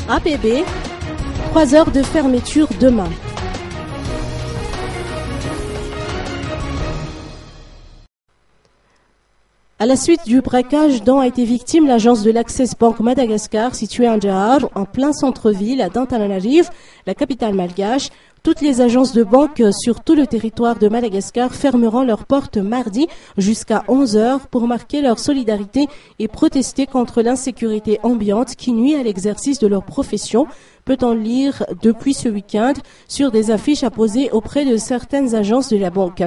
APB, 3 heures de fermeture demain. À la suite du braquage dont a été victime l'agence de l'Access Bank Madagascar située à Ndjahar, en plein centre-ville à Antananarivo, la capitale malgache, toutes les agences de banque sur tout le territoire de Madagascar fermeront leurs portes mardi jusqu'à 11 heures pour marquer leur solidarité et protester contre l'insécurité ambiante qui nuit à l'exercice de leur profession, peut-on lire depuis ce week-end sur des affiches apposées auprès de certaines agences de la banque.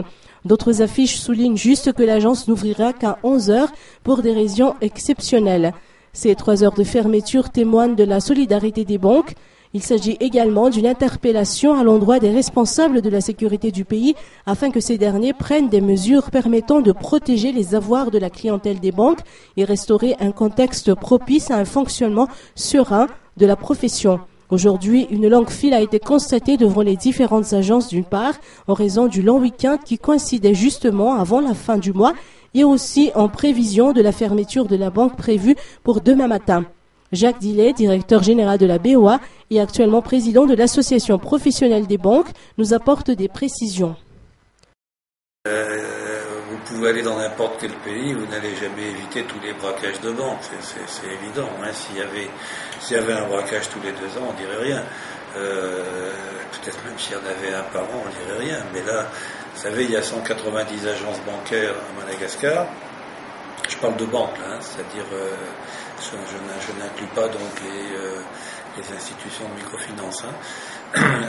D'autres affiches soulignent juste que l'agence n'ouvrira qu'à 11 heures pour des raisons exceptionnelles. Ces 3 heures de fermeture témoignent de la solidarité des banques. Il s'agit également d'une interpellation à l'endroit des responsables de la sécurité du pays afin que ces derniers prennent des mesures permettant de protéger les avoirs de la clientèle des banques et restaurer un contexte propice à un fonctionnement serein de la profession. Aujourd'hui, une longue file a été constatée devant les différentes agences d'une part, en raison du long week-end qui coïncidait justement avant la fin du mois et aussi en prévision de la fermeture de la banque prévue pour demain matin. Jacques Dillet, directeur général de la BOA et actuellement président de l'association professionnelle des banques, nous apporte des précisions. Vous pouvez aller dans n'importe quel pays, vous n'allez jamais éviter tous les braquages de banque, c'est évident. Hein. S'il y avait un braquage tous les 2 ans, on dirait rien. Peut-être même s'il y en avait un par an, on dirait rien. Mais là, vous savez, il y a 190 agences bancaires à Madagascar. Je parle de banques, là, hein, c'est-à-dire, je n'inclus pas donc les institutions de microfinance. Hein.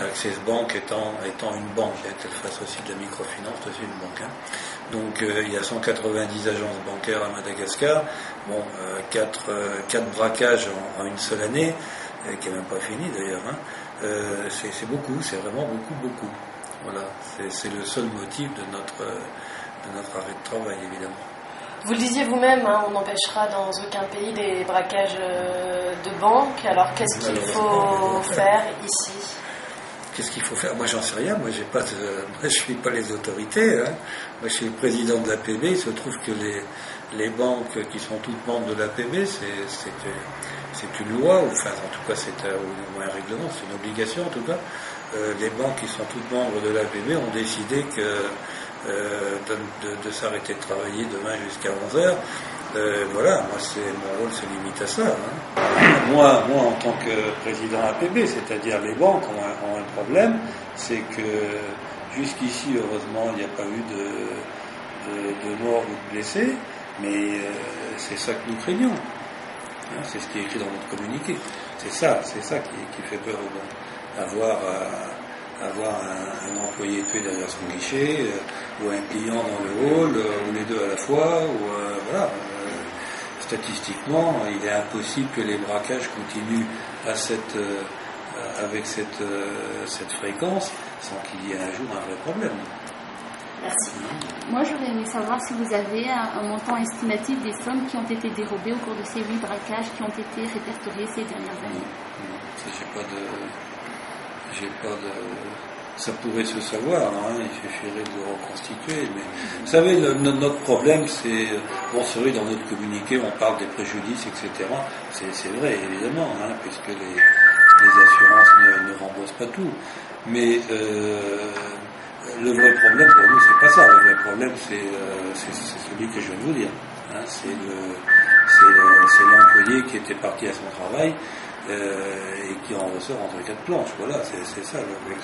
Access Bank étant une banque, qu'elle fasse aussi de la microfinance, c'est aussi une banque. Hein. Donc il y a 190 agences bancaires à Madagascar. Bon, 4 braquages en une seule année, qui n'est même pas fini d'ailleurs. Hein. C'est beaucoup, c'est vraiment beaucoup. Voilà, c'est le seul motif de notre arrêt de travail, évidemment. Vous le disiez vous-même, hein, on n'empêchera dans aucun pays des braquages de banque. Alors qu'est-ce qu'il faut faire ici ? Qu'est-ce qu'il faut faire ? Moi, j'en sais rien. Moi, je suis pas les autorités. Hein. Moi, je suis le président de l'APB. Il se trouve que les banques qui sont toutes membres de l'APB, c'est une loi, enfin, en tout cas, c'est un règlement, c'est une obligation, en tout cas. Les banques qui sont toutes membres de l'APB ont décidé de s'arrêter de travailler demain jusqu'à 11h. Voilà, moi mon rôle se limite à ça. Hein. Moi en tant que président APB, c'est-à-dire les banques ont un problème, c'est que jusqu'ici, heureusement, il n'y a pas eu de morts ou de blessés, mais c'est ça que nous craignons. Hein, c'est ce qui est écrit dans notre communiqué. C'est ça qui fait peur aux banques. Avoir un employé tué derrière son guichet, ou un client dans le hall, ou les deux à la fois, ou voilà. Statistiquement, il est impossible que les braquages continuent avec cette fréquence sans qu'il y ait un jour un vrai problème. Merci. Moi, j'aurais aimé savoir si vous avez un montant estimatif des sommes qui ont été dérobées au cours de ces 8 braquages qui ont été répertoriés ces dernières années. Non, j'ai pas de... Ça pourrait se savoir, hein, il suffirait de le reconstituer. Mais vous savez, notre problème, c'est vrai, dans notre communiqué, on parle des préjudices, etc. C'est vrai, évidemment, hein, puisque les assurances ne remboursent pas tout. Mais le vrai problème pour nous, c'est pas ça. Le vrai problème, c'est celui que je viens de vous dire. Hein, c'est l'employé qui était parti à son travail. Et qui en ressort entre 4 planches. Voilà, c'est ça le problème.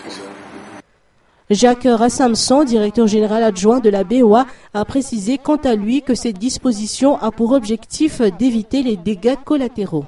Jacques Rassamson, directeur général adjoint de la BOA, a précisé quant à lui que cette disposition a pour objectif d'éviter les dégâts collatéraux.